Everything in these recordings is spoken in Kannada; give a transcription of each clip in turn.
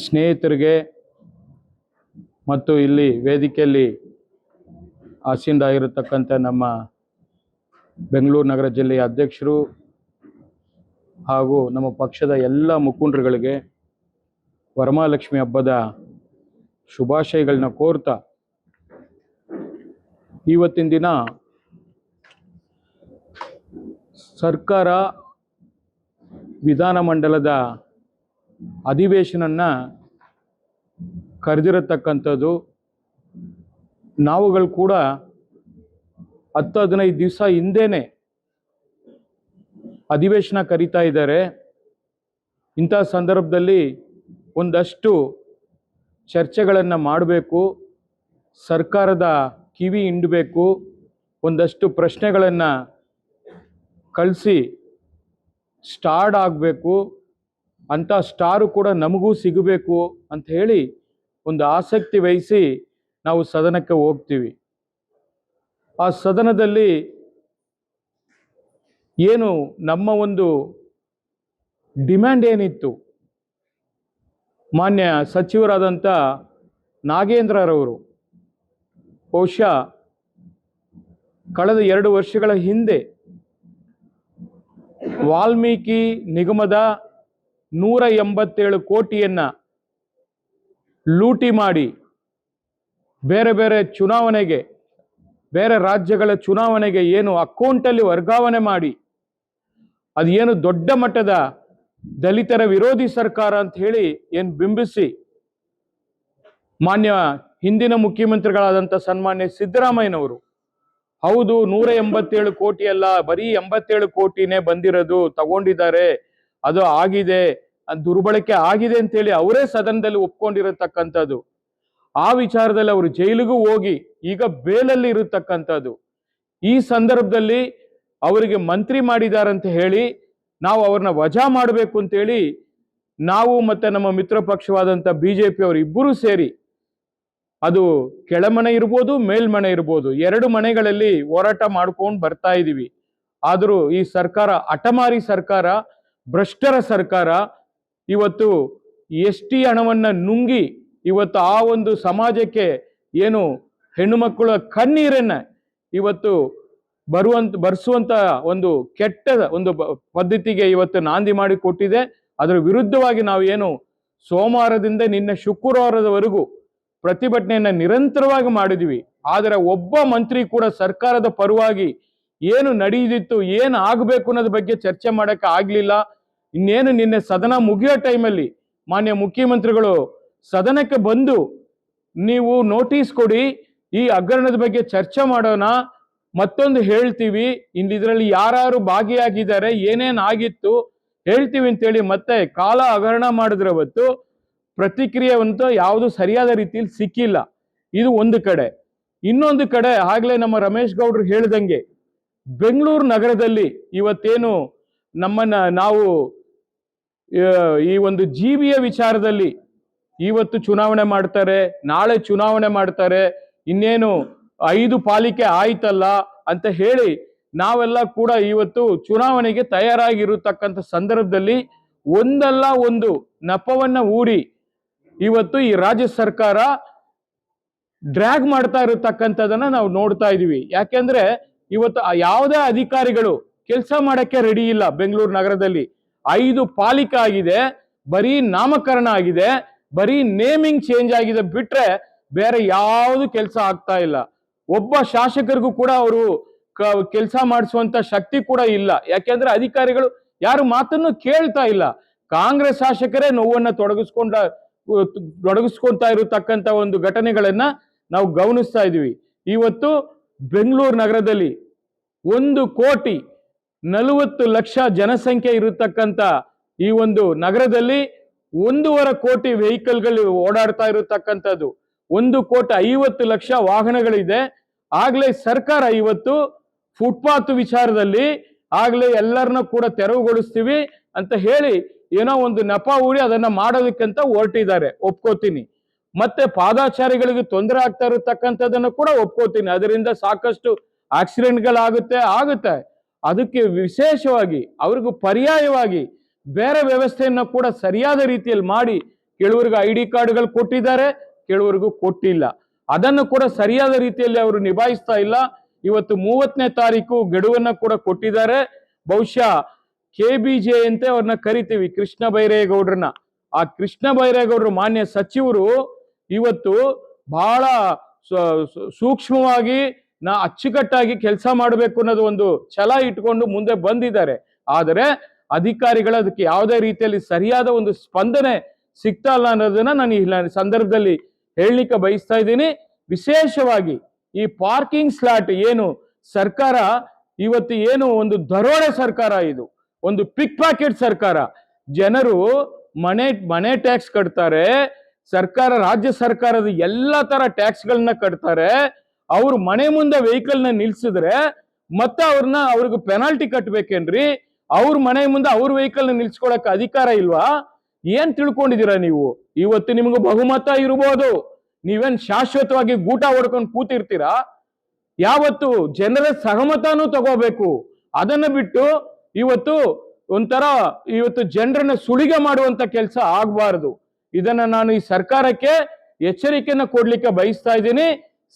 ಸ್ನೇಹಿತರಿಗೆ ಮತ್ತು ಇಲ್ಲಿ ವೇದಿಕೆಯಲ್ಲಿ ಆಸೀನರಾಗಿರತಕ್ಕಂಥ ನಮ್ಮ ಬೆಂಗಳೂರು ನಗರ ಜಿಲ್ಲೆಯ ಅಧ್ಯಕ್ಷರು ಹಾಗೂ ನಮ್ಮ ಪಕ್ಷದ ಎಲ್ಲ ಮುಖಂಡರುಗಳಿಗೆ ವರಮಹಾಲಕ್ಷ್ಮಿ ಹಬ್ಬದ ಶುಭಾಶಯಗಳನ್ನ ಕೋರ್ತಾ ಇವತ್ತಿನ ದಿನ ಸರ್ಕಾರ ವಿಧಾನಮಂಡಲದ ಅಧಿವೇಶನವನ್ನು ಕರೆದಿರತಕ್ಕಂಥದ್ದು. ನಾವುಗಳು ಕೂಡ 10-15 ದಿವಸ ಹಿಂದೆನೇ ಅಧಿವೇಶನ ಕರೀತಾ ಇದ್ದಾರೆ. ಇಂಥ ಸಂದರ್ಭದಲ್ಲಿ ಒಂದಷ್ಟು ಚರ್ಚೆಗಳನ್ನು ಮಾಡಬೇಕು, ಸರ್ಕಾರದ ಕಿವಿ ಹಿಂಡಬೇಕು, ಒಂದಷ್ಟು ಪ್ರಶ್ನೆಗಳನ್ನು ಕಳಿಸಿ ಸ್ಟಾರ್ಟ್ ಆಗಬೇಕು, ಅಂಥ ಸ್ಟಾರು ಕೂಡ ನಮಗೂ ಸಿಗಬೇಕು ಅಂತ ಹೇಳಿ ಒಂದು ಆಸಕ್ತಿ ವಹಿಸಿ ನಾವು ಸದನಕ್ಕೆ ಹೋಗ್ತೀವಿ. ಆ ಸದನದಲ್ಲಿ ಏನು ನಮ್ಮ ಒಂದು ಡಿಮ್ಯಾಂಡ್ ಏನಿತ್ತು, ಮಾನ್ಯ ಸಚಿವರಾದಂಥ ನಾಗೇಂದ್ರರವರು ಬಹುಶಃ ಕಳೆದ 2 ವರ್ಷಗಳ ಹಿಂದೆ ವಾಲ್ಮೀಕಿ ನಿಗಮದ 187 ಕೋಟಿಯನ್ನು ಲೂಟಿ ಮಾಡಿ ಬೇರೆ ಬೇರೆ ಚುನಾವಣೆಗೆ, ಬೇರೆ ರಾಜ್ಯಗಳ ಚುನಾವಣೆಗೆ ಏನು ಅಕೌಂಟಲ್ಲಿ ವರ್ಗಾವಣೆ ಮಾಡಿ ಅದೇನು ದೊಡ್ಡ ಮಟ್ಟದ ದಲಿತರ ವಿರೋಧಿ ಸರ್ಕಾರ ಅಂತ ಹೇಳಿ ಏನು ಬಿಂಬಿಸಿ ಮಾನ್ಯ ಹಿಂದಿನ ಮುಖ್ಯಮಂತ್ರಿಗಳಾದಂಥ ಸನ್ಮಾನ್ಯ ಸಿದ್ದರಾಮಯ್ಯನವರು ಹೌದು 187 ಕೋಟಿ ಅಲ್ಲ, ಬರೀ 87 ಕೋಟಿನೇ ಬಂದಿರೋದು, ತಗೊಂಡಿದ್ದಾರೆ, ಅದು ಆಗಿದೆ, ದುರ್ಬಳಕೆ ಆಗಿದೆ ಅಂತೇಳಿ ಅವರೇ ಸದನದಲ್ಲಿ ಒಪ್ಕೊಂಡಿರತಕ್ಕಂಥದ್ದು. ಆ ವಿಚಾರದಲ್ಲಿ ಅವರು ಜೈಲಿಗೂ ಹೋಗಿ ಈಗ ಬೇಲಲ್ಲಿ ಇರತಕ್ಕಂಥದ್ದು. ಈ ಸಂದರ್ಭದಲ್ಲಿ ಅವರಿಗೆ ಮಂತ್ರಿ ಮಾಡಿದಾರಂತ ಹೇಳಿ ನಾವು ಅವ್ರನ್ನ ವಜಾ ಮಾಡಬೇಕು ಅಂತೇಳಿ ನಾವು ಮತ್ತೆ ನಮ್ಮ ಮಿತ್ರ ಪಕ್ಷವಾದಂಥ BJP ಅವರು ಇಬ್ಬರೂ ಸೇರಿ, ಅದು ಕೆಳಮನೆ ಇರ್ಬೋದು ಮೇಲ್ಮನೆ ಇರ್ಬೋದು, 2 ಮನೆಗಳಲ್ಲಿ ಹೋರಾಟ ಮಾಡ್ಕೊಂಡು ಬರ್ತಾ ಇದ್ದೀವಿ. ಆದರೂ ಈ ಸರ್ಕಾರ ಹಠಮಾರಿ ಸರ್ಕಾರ, ಭ್ರಷ್ಟರ ಸರ್ಕಾರ ಇವತ್ತು ST ಹಣವನ್ನು ನುಂಗಿ ಇವತ್ತು ಆ ಒಂದು ಸಮಾಜಕ್ಕೆ ಏನು ಹೆಣ್ಣು ಮಕ್ಕಳ ಕಣ್ಣೀರನ್ನ ಇವತ್ತು ಬರ್ಸುವಂತ ಒಂದು ಕೆಟ್ಟ ಒಂದು ಪದ್ಧತಿಗೆ ಇವತ್ತು ನಾಂದಿ ಮಾಡಿ ಕೊಟ್ಟಿದೆ. ಅದರ ವಿರುದ್ಧವಾಗಿ ನಾವು ಏನು ಸೋಮವಾರದಿಂದ ನಿನ್ನೆ ಶುಕ್ರವಾರದವರೆಗೂ ಪ್ರತಿಭಟನೆಯನ್ನು ನಿರಂತರವಾಗಿ ಮಾಡಿದ್ವಿ. ಆದರೆ ಒಬ್ಬ ಮಂತ್ರಿ ಕೂಡ ಸರ್ಕಾರದ ಪರವಾಗಿ ಏನು ನಡೆಯಿತು, ಏನು ಆಗಬೇಕು ಅನ್ನೋದ್ರ ಬಗ್ಗೆ ಚರ್ಚೆ ಮಾಡೋಕ್ಕೆ ಆಗಲಿಲ್ಲ. ಇನ್ನೇನು ನಿನ್ನೆ ಸದನ ಮುಗಿಯೋ ಟೈಮಲ್ಲಿ ಮಾನ್ಯ ಮುಖ್ಯಮಂತ್ರಿಗಳು ಸದನಕ್ಕೆ ಬಂದು ನೀವು ನೋಟಿಸ್ ಕೊಡಿ, ಈ ಹಗರಣದ ಬಗ್ಗೆ ಚರ್ಚೆ ಮಾಡೋಣ, ಮತ್ತೊಂದು ಹೇಳ್ತೀವಿ, ಇದರಲ್ಲಿ ಯಾರು ಭಾಗಿಯಾಗಿದ್ದಾರೆ, ಏನೇನು ಆಗಿತ್ತು ಹೇಳ್ತೀವಿ ಅಂತೇಳಿ ಮತ್ತೆ ಕಾಲ ಹಗರಣ ಮಾಡಿದ್ರೆ ಹೊತ್ತು ಪ್ರತಿಕ್ರಿಯೆವಂತೂ ಯಾವುದು ಸರಿಯಾದ ರೀತಿಯಲ್ಲಿ ಸಿಕ್ಕಿಲ್ಲ. ಇದು ಒಂದು ಕಡೆ. ಇನ್ನೊಂದು ಕಡೆ ಆಗ್ಲೇ ನಮ್ಮ ರಮೇಶ್ ಗೌಡ್ರು ಹೇಳ್ದಂಗೆ ಬೆಂಗಳೂರು ನಗರದಲ್ಲಿ ಇವತ್ತೇನು ನಮ್ಮನ್ನ ನಾವು ಈ ಒಂದು ಜೀವಿಯ ವಿಚಾರದಲ್ಲಿ ಇವತ್ತು ಚುನಾವಣೆ ಮಾಡ್ತಾರೆ, ನಾಳೆ ಚುನಾವಣೆ ಮಾಡ್ತಾರೆ, ಇನ್ನೇನು 5 ಪಾಲಿಕೆ ಆಯ್ತಲ್ಲ ಅಂತ ಹೇಳಿ ನಾವೆಲ್ಲ ಕೂಡ ಇವತ್ತು ಚುನಾವಣೆಗೆ ತಯಾರಾಗಿರತಕ್ಕಂಥ ಸಂದರ್ಭದಲ್ಲಿ ಒಂದಲ್ಲ ಒಂದು ನೆಪವನ್ನ ಹೂಡಿ ಇವತ್ತು ಈ ರಾಜ್ಯ ಸರ್ಕಾರ ಡ್ರ್ಯಾಗ್ ಮಾಡ್ತಾ ಇರತಕ್ಕಂಥದನ್ನ ನಾವು ನೋಡ್ತಾ ಇದೀವಿ. ಯಾಕೆಂದ್ರೆ ಇವತ್ತು ಯಾವುದೇ ಅಧಿಕಾರಿಗಳು ಕೆಲಸ ಮಾಡಕ್ಕೆ ರೆಡಿ ಇಲ್ಲ. ಬೆಂಗಳೂರು ನಗರದಲ್ಲಿ 5 ಪಾಲಿಕೆ ಆಗಿದೆ, ಬರೀ ನಾಮಕರಣ ಆಗಿದೆ, ಬರೀ ನೇಮಿಂಗ್ ಚೇಂಜ್ ಆಗಿದೆ ಬಿಟ್ರೆ ಬೇರೆ ಯಾವುದು ಕೆಲಸ ಆಗ್ತಾ ಇಲ್ಲ. ಒಬ್ಬ ಶಾಸಕರಿಗೂ ಕೂಡ ಅವರು ಕೆಲಸ ಮಾಡಿಸುವಂತ ಶಕ್ತಿ ಕೂಡ ಇಲ್ಲ. ಯಾಕೆಂದ್ರೆ ಅಧಿಕಾರಿಗಳು ಯಾರು ಮಾತನ್ನು ಕೇಳ್ತಾ ಇಲ್ಲ. ಕಾಂಗ್ರೆಸ್ ಶಾಸಕರೇ ನೋವನ್ನ ತೊಡಗಿಸ್ಕೊಂತಾ ಇರತಕ್ಕಂತ ಒಂದು ಘಟನೆಗಳನ್ನ ನಾವು ಗಮನಿಸ್ತಾ ಇದೀವಿ. ಇವತ್ತು ಬೆಂಗಳೂರು ನಗರದಲ್ಲಿ 1,40,00,000 ಜನಸಂಖ್ಯೆ ಇರತಕ್ಕಂತ ಈ ಒಂದು ನಗರದಲ್ಲಿ 1.5 ಕೋಟಿ ವೆಹಿಕಲ್ಗಳು ಓಡಾಡ್ತಾ ಇರತಕ್ಕಂಥದ್ದು, 1,50,00,000 ವಾಹನಗಳಿದೆ. ಆಗ್ಲೇ ಸರ್ಕಾರ ಇವತ್ತು ಫುಟ್ಪಾತ್ ವಿಚಾರದಲ್ಲಿ ಆಗ್ಲೇ ಎಲ್ಲರನ್ನ ಕೂಡ ತೆರವುಗೊಳಿಸ್ತೀವಿ ಅಂತ ಹೇಳಿ ಏನೋ ಒಂದು ನೆಪ ಹೂಡಿ ಅದನ್ನ ಮಾಡೋದಕ್ಕಂತ ಹೊರಟಿದ್ದಾರೆ, ಒಪ್ಕೋತೀನಿ. ಮತ್ತೆ ಪಾದಾಚಾರಿಗಳಿಗೆ ತೊಂದರೆ ಆಗ್ತಾ ಇರತಕ್ಕಂಥದ್ದನ್ನು ಕೂಡ ಒಪ್ಕೋತೀನಿ. ಅದರಿಂದ ಸಾಕಷ್ಟು ಆಕ್ಸಿಡೆಂಟ್ಗಳಾಗುತ್ತೆ. ಅದಕ್ಕೆ ವಿಶೇಷವಾಗಿ ಅವ್ರಿಗೂ ಪರ್ಯಾಯವಾಗಿ ಬೇರೆ ವ್ಯವಸ್ಥೆಯನ್ನು ಕೂಡ ಸರಿಯಾದ ರೀತಿಯಲ್ಲಿ ಮಾಡಿ ಕೆಲವರಿಗೆ ID ಕಾರ್ಡ್ಗಳು ಕೊಟ್ಟಿದ್ದಾರೆ, ಕೆಲವರಿಗೂ ಕೊಟ್ಟಿಲ್ಲ. ಅದನ್ನು ಕೂಡ ಸರಿಯಾದ ರೀತಿಯಲ್ಲಿ ಅವರು ನಿಭಾಯಿಸ್ತಾ ಇಲ್ಲ. ಇವತ್ತು 30ನೇ ತಾರೀಕು ಗಡುವನ್ನ ಕೂಡ ಕೊಟ್ಟಿದ್ದಾರೆ. ಬಹುಶಃ KBJ ಅಂತ ಅವ್ರನ್ನ ಕರಿತೀವಿ, ಕೃಷ್ಣ ಬೈರೇಗೌಡ್ರನ್ನ. ಆ ಕೃಷ್ಣ ಬೈರೇಗೌಡರು ಮಾನ್ಯ ಸಚಿವರು ಇವತ್ತು ಬಹಳ ಸೂಕ್ಷ್ಮವಾಗಿ ಅಚ್ಚುಕಟ್ಟಾಗಿ ಕೆಲಸ ಮಾಡಬೇಕು ಅನ್ನೋದು ಒಂದು ಛಲ ಇಟ್ಕೊಂಡು ಮುಂದೆ ಬಂದಿದ್ದಾರೆ. ಆದರೆ ಅಧಿಕಾರಿಗಳು ಅದಕ್ಕೆ ಯಾವುದೇ ರೀತಿಯಲ್ಲಿ ಸರಿಯಾದ ಒಂದು ಸ್ಪಂದನೆ ಸಿಗ್ತಾ ಇಲ್ಲ ಅನ್ನೋದನ್ನ ನಾನು ಈ ಸಂದರ್ಭದಲ್ಲಿ ಹೇಳಲಿಕ್ಕೆ ಬಯಸ್ತಾ ಇದ್ದೀನಿ. ವಿಶೇಷವಾಗಿ ಈ ಪಾರ್ಕಿಂಗ್ ಸ್ಲಾಟ್ ಏನು ಸರ್ಕಾರ ಇವತ್ತು ಏನು ಒಂದು ದರೋಡೆ ಸರ್ಕಾರ, ಇದು ಒಂದು ಪಿಕ್ ಪಾಕೆಟ್ ಸರ್ಕಾರ. ಜನರು ಮನೆ ಟ್ಯಾಕ್ಸ್ ಕಟ್ತಾರೆ, ಸರ್ಕಾರ ರಾಜ್ಯ ಸರ್ಕಾರದ ಎಲ್ಲ ತರ ಟ್ಯಾಕ್ಸ್ ಗಳನ್ನ ಕಟ್ತಾರೆ. ಅವ್ರು ಮನೆ ಮುಂದೆ ವೆಹಿಕಲ್ ನ ನಿಲ್ಸಿದ್ರೆ ಮತ್ತೆ ಅವ್ರಿಗೆ ಪೆನಾಲ್ಟಿ ಕಟ್ಬೇಕೇನ್ರಿ? ಅವ್ರ ಮನೆ ಮುಂದೆ ಅವ್ರ ವೆಹಿಕಲ್ ನ ನಿಲ್ಸ್ಕೊಳಕ್ ಅಧಿಕಾರ ಇಲ್ವಾ? ಏನ್ ತಿಳ್ಕೊಂಡಿದ್ದೀರಾ ನೀವು? ಇವತ್ತು ನಿಮ್ಗೆ ಬಹುಮತ ಇರ್ಬೋದು, ನೀವೇನ್ ಶಾಶ್ವತವಾಗಿ ಗೂಟ ಹೊಡ್ಕೊಂಡು ಕೂತಿರ್ತೀರಾ? ಯಾವತ್ತು ಜನರ ಸಹಮತನೂ ತಗೋಬೇಕು. ಅದನ್ನ ಬಿಟ್ಟು ಇವತ್ತು ಜನರನ್ನ ಸುಳಿಗೆ ಮಾಡುವಂತ ಕೆಲಸ ಆಗ್ಬಾರ್ದು. ಇದನ್ನ ನಾನು ಈ ಸರ್ಕಾರಕ್ಕೆ ಎಚ್ಚರಿಕೆಯನ್ನ ಕೊಡ್ಲಿಕ್ಕೆ ಬಯಸ್ತಾ ಇದ್ದೀನಿ.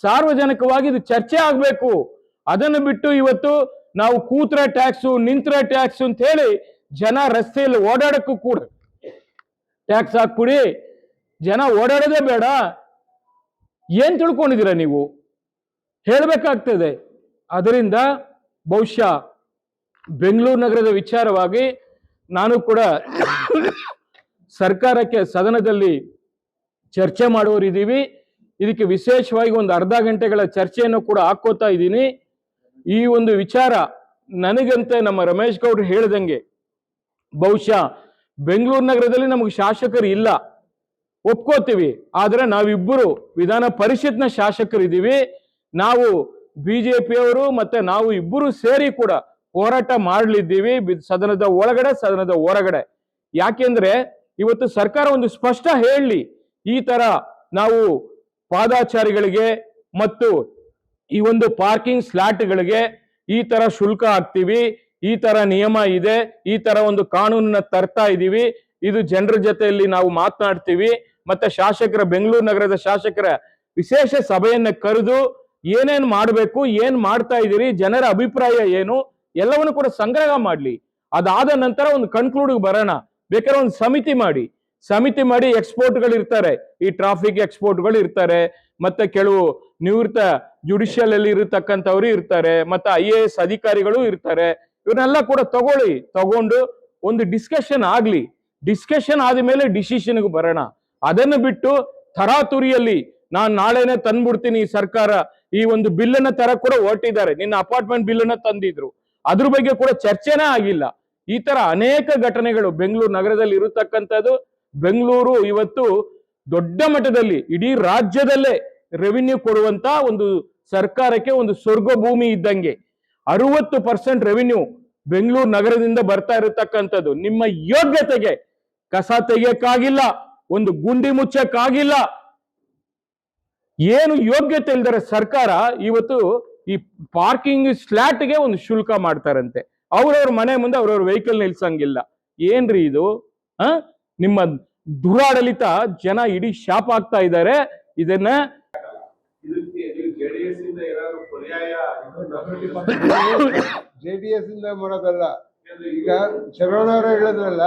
ಸಾರ್ವಜನಿಕವಾಗಿ ಇದು ಚರ್ಚೆ ಆಗ್ಬೇಕು. ಅದನ್ನು ಬಿಟ್ಟು ಇವತ್ತು ನಾವು ಕೂತ್ರೆ ಟ್ಯಾಕ್ಸು, ನಿಂತ್ರೆ ಟ್ಯಾಕ್ಸ್ ಅಂತ ಹೇಳಿ ಜನ ರಸ್ತೆಯಲ್ಲಿ ಓಡಾಡಕ್ಕೂ ಕೂಡ ಟ್ಯಾಕ್ಸ್ ಹಾಕ್ಬಿಡಿ, ಜನ ಓಡಾಡೋದೇ ಬೇಡ. ಏನ್ ತಿಳ್ಕೊಂಡಿದ್ದೀರಾ ನೀವು? ಹೇಳ್ಬೇಕಾಗ್ತದೆ. ಅದರಿಂದ ಬಹುಶಃ ಬೆಂಗಳೂರು ನಗರದ ವಿಚಾರವಾಗಿ ನಾನು ಕೂಡ ಸರ್ಕಾರಕ್ಕೆ ಸದನದಲ್ಲಿ ಚರ್ಚೆ ಮಾಡುವರಿದ್ದೀವಿ. ಇದಕ್ಕೆ ವಿಶೇಷವಾಗಿ ಒಂದು ಅರ್ಧ ಗಂಟೆಗಳ ಚರ್ಚೆಯನ್ನು ಕೂಡ ಹಾಕೋತಾ ಇದ್ದೀನಿ. ಈ ಒಂದು ವಿಚಾರ ನನಗಂತೆ ನಮ್ಮ ರಮೇಶ್ ಗೌಡ್ರು ಹೇಳ್ದಂಗೆ ಬಹುಶಃ ಬೆಂಗಳೂರು ನಗರದಲ್ಲಿ ನಮಗೆ ಶಾಸಕರು ಇಲ್ಲ, ಒಪ್ಕೋತೀವಿ. ಆದ್ರೆ ನಾವಿಬ್ಬರು ವಿಧಾನ ಪರಿಷತ್ನ ಶಾಸಕರಿದ್ದೀವಿ. ನಾವು ಬಿಜೆಪಿಯವರು ಮತ್ತೆ ನಾವು ಇಬ್ಬರು ಸೇರಿ ಕೂಡ ಹೋರಾಟ ಮಾಡಲಿದ್ದೀವಿ, ಸದನದ ಒಳಗಡೆ ಸದನದ ಹೊರಗಡೆ. ಯಾಕೆಂದ್ರೆ ಇವತ್ತು ಸರ್ಕಾರ ಒಂದು ಸ್ಪಷ್ಟ ಹೇಳಲಿ, ಈ ತರ ನಾವು ಪಾದಾಚಾರಿಗಳಿಗೆ ಮತ್ತು ಈ ಒಂದು ಪಾರ್ಕಿಂಗ್ ಸ್ಲಾಟ್ಗಳಿಗೆ ಈ ತರ ಶುಲ್ಕ ಹಾಕ್ತೀವಿ, ಈ ತರ ನಿಯಮ ಇದೆ, ಈ ತರ ಒಂದು ಕಾನೂನನ್ನ ತರ್ತಾ ಇದೀವಿ, ಇದು ಜನರ ಜೊತೆಯಲ್ಲಿ ನಾವು ಮಾತನಾಡ್ತೀವಿ. ಮತ್ತೆ ಬೆಂಗಳೂರು ನಗರದ ಶಾಸಕರ ವಿಶೇಷ ಸಭೆಯನ್ನ ಕರೆದು ಏನೇನ್ ಮಾಡ್ಬೇಕು, ಏನ್ ಮಾಡ್ತಾ ಇದೀರಿ, ಜನರ ಅಭಿಪ್ರಾಯ ಏನು, ಎಲ್ಲವನ್ನು ಕೂಡ ಸಂಗ್ರಹ ಮಾಡ್ಲಿ. ಅದಾದ ನಂತರ ಒಂದು ಕನ್ಕ್ಲೂಡ್ ಬರೋಣ. ಬೇಕಾದ್ರೆ ಒಂದು ಸಮಿತಿ ಮಾಡಿ ಎಕ್ಸ್ಪೋರ್ಟ್ಗಳು ಇರ್ತಾರೆ, ಈ ಟ್ರಾಫಿಕ್ ಎಕ್ಸ್ಪೋರ್ಟ್ಗಳು ಇರ್ತಾರೆ, ಮತ್ತೆ ಕೆಲವು ನಿವೃತ್ತ ಜುಡಿಷಿಯಲ್ ಅಲ್ಲಿ ಇರತಕ್ಕಂಥವ್ರು ಇರ್ತಾರೆ, ಮತ್ತೆ IAS ಅಧಿಕಾರಿಗಳು ಇರ್ತಾರೆ. ಇವನ್ನೆಲ್ಲ ಕೂಡ ತಗೊಂಡು ಒಂದು ಡಿಸ್ಕಷನ್ ಆಗ್ಲಿ. ಡಿಸ್ಕಷನ್ ಆದ್ಮೇಲೆ ಡಿಸಿಷನ್ಗೆ ಬರೋಣ. ಅದನ್ನು ಬಿಟ್ಟು ತರಾತುರಿಯಲ್ಲಿ ನಾನು ನಾಳೆನೆ ತಂದ್ಬಿಡ್ತೀನಿ, ಸರ್ಕಾರ ಈ ಒಂದು ಬಿಲ್ಲನ್ನ ತರ ಕೂಡ ಹೊರಟಿದ್ದಾರೆ. ನಿನ್ನ ಅಪಾರ್ಟ್ಮೆಂಟ್ ಬಿಲ್ಲನ್ನ ತಂದಿದ್ರು, ಅದ್ರ ಬಗ್ಗೆ ಕೂಡ ಚರ್ಚೆನೇ ಆಗಿಲ್ಲ. ಈ ತರ ಅನೇಕ ಘಟನೆಗಳು ಬೆಂಗಳೂರು ನಗರದಲ್ಲಿ ಇರತಕ್ಕಂಥದ್ದು. ಬೆಂಗಳೂರು ಇವತ್ತು ದೊಡ್ಡ ಮಟ್ಟದಲ್ಲಿ ಇಡೀ ರಾಜ್ಯದಲ್ಲೇ ರೆವಿನ್ಯೂ ಕೊಡುವಂತ ಒಂದು ಸರ್ಕಾರಕ್ಕೆ ಒಂದು ಸ್ವರ್ಗ ಭೂಮಿ ಇದ್ದಂಗೆ. 60% ರೆವಿನ್ಯೂ ಬೆಂಗಳೂರು ನಗರದಿಂದ ಬರ್ತಾ ಇರತಕ್ಕಂಥದ್ದು. ನಿಮ್ಮ ಯೋಗ್ಯತೆಗೆ ಕಸ ತೆಗಿಯಕ್ಕಾಗಿಲ್ಲ, ಒಂದು ಗುಂಡಿ ಮುಚ್ಚಕ್ಕಾಗಿಲ್ಲ, ಏನು ಯೋಗ್ಯತೆ ಇಲ್ದರೆ ಸರ್ಕಾರ ಇವತ್ತು ಈ ಪಾರ್ಕಿಂಗ್ ಸ್ಲಾಟ್ಗೆ ಒಂದು ಶುಲ್ಕ ಮಾಡ್ತಾರಂತೆ. ಅವ್ರವ್ರ ಮನೆ ಮುಂದೆ ಅವ್ರವ್ರ ವೆಹಿಕಲ್ ನಿಲ್ಸಂಗಿಲ್ಲ. ಏನ್ರಿ ಇದು? ನಿಮ್ಮ ದುರಾಡಳಿತ ಜನ ಇಡೀ ಶಾಪ್ ಆಗ್ತಾ ಇದ್ದಾರೆ. ಇದನ್ನ JDS ಇಂದ ಮಾಡೋದಲ್ಲ. ಈಗ ಶರವಣ ಅವರು ಹೇಳಿದ್ರಲ್ಲ,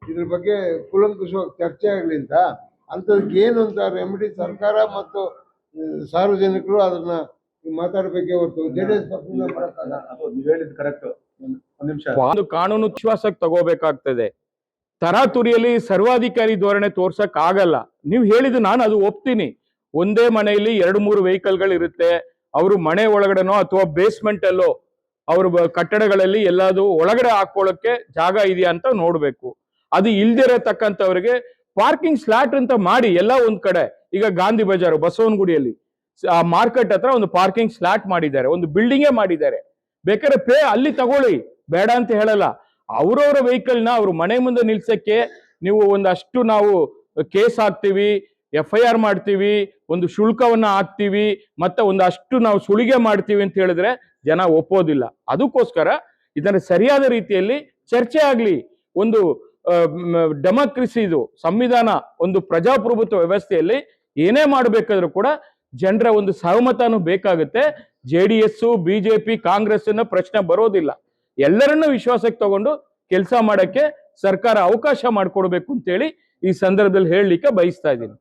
ಇದ್ರ ಬಗ್ಗೆ ಕೂಲಂಕುಷವಾಗಿ ಚರ್ಚೆ ಆಗ್ಲಿ ಅಂತ. ಅಂತದಕ್ಕೆ ಏನು ಅಂತ ರೆಮಿಡಿ ಸರ್ಕಾರ ಮತ್ತು ಸಾರ್ವಜನಿಕರು ಅದನ್ನ ಮಾತಾಡ್ಬೇಕೆ ಹೊರತು JDS ಪಕ್ಷದಿಂದ ಮಾಡಕ್ಕಾಗಲ್ಲ. ನೀವು ಹೇಳಿದ್ ಕರೆಕ್ಟ್. ಒಂದ್ ನಿಮಿಷ, ಒಂದು ಕಾನೂನು ವಿಶ್ವಾಸಕ್ಕೆ ತಗೋಬೇಕಾಗ್ತದೆ. ತರಾತುರಿಯಲ್ಲಿ ಸರ್ವಾಧಿಕಾರಿ ಧೋರಣೆ ತೋರ್ಸಕ್ ಆಗಲ್ಲ. ನೀವು ಹೇಳಿದ್ದು ನಾನು ಅದು ಒಪ್ತೀನಿ. ಒಂದೇ ಮನೆಯಲ್ಲಿ 2-3 ವೆಹಿಕಲ್ಗಳು ಇರುತ್ತೆ. ಅವರು ಮನೆ ಒಳಗಡೆನೋ ಅಥವಾ ಬೇಸ್ಮೆಂಟ್ ಅಲ್ಲೋ ಅವ್ರ ಕಟ್ಟಡಗಳಲ್ಲಿ ಎಲ್ಲಾದ್ರು ಒಳಗಡೆ ಹಾಕೊಳ್ಳಕ್ಕೆ ಜಾಗ ಇದೆಯಾ ಅಂತ ನೋಡ್ಬೇಕು. ಅದು ಇಲ್ದಿರತಕ್ಕಂಥವ್ರಿಗೆ ಪಾರ್ಕಿಂಗ್ ಸ್ಲಾಟ್ ಅಂತ ಮಾಡಿ ಎಲ್ಲ ಒಂದ್ ಕಡೆ. ಈಗ ಗಾಂಧಿ ಬಜಾರ್ ಬಸವನಗುಡಿಯಲ್ಲಿ ಆ ಮಾರ್ಕೆಟ್ ಹತ್ರ ಒಂದು ಪಾರ್ಕಿಂಗ್ ಸ್ಲಾಟ್ ಮಾಡಿದ್ದಾರೆ, ಒಂದು ಬಿಲ್ಡಿಂಗೇ ಮಾಡಿದ್ದಾರೆ. ಬೇಕಾದ್ರೆ ಅಲ್ಲಿ ತಗೊಳ್ಳಿ, ಬೇಡ ಅಂತ ಹೇಳಲ್ಲ. ಅವ್ರವ್ರ ವೆಹಿಕಲ್ನ ಅವ್ರ ಮನೆ ಮುಂದೆ ನಿಲ್ಸಕ್ಕೆ ನೀವು ಒಂದಷ್ಟು ನಾವು ಕೇಸ್ ಹಾಕ್ತೀವಿ, FIR ಮಾಡ್ತೀವಿ, ಒಂದು ಶುಲ್ಕವನ್ನ ಹಾಕ್ತೀವಿ, ಮತ್ತೆ ಒಂದಷ್ಟು ನಾವು ಸುಳಿಗೆ ಮಾಡ್ತೀವಿ ಅಂತ ಹೇಳಿದ್ರೆ ಜನ ಒಪ್ಪೋದಿಲ್ಲ. ಅದಕ್ಕೋಸ್ಕರ ಇದನ್ನ ಸರಿಯಾದ ರೀತಿಯಲ್ಲಿ ಚರ್ಚೆ ಆಗ್ಲಿ. ಒಂದು ಡೆಮಾಕ್ರಸಿ ಇದು ಸಂವಿಧಾನ, ಒಂದು ಪ್ರಜಾಪ್ರಭುತ್ವ ವ್ಯವಸ್ಥೆಯಲ್ಲಿ ಏನೇ ಮಾಡಬೇಕಾದ್ರೂ ಕೂಡ ಜನರ ಒಂದು ಸಹಮತನೂ ಬೇಕಾಗುತ್ತೆ. JDS, BJP, ಕಾಂಗ್ರೆಸ್ ಪ್ರಶ್ನೆ ಬರೋದಿಲ್ಲ. ಎಲ್ಲರನ್ನೂ ವಿಶ್ವಾಸಕ್ಕೆ ತಗೊಂಡು ಕೆಲಸ ಮಾಡಕ್ಕೆ ಸರ್ಕಾರ ಅವಕಾಶ ಮಾಡಿಕೊಡ್ಬೇಕು ಅಂತೇಳಿ ಈ ಸಂದರ್ಭದಲ್ಲಿ ಹೇಳಲಿಕ್ಕೆ ಬಯಸ್ತಾ ಇದ್ದೀನಿ.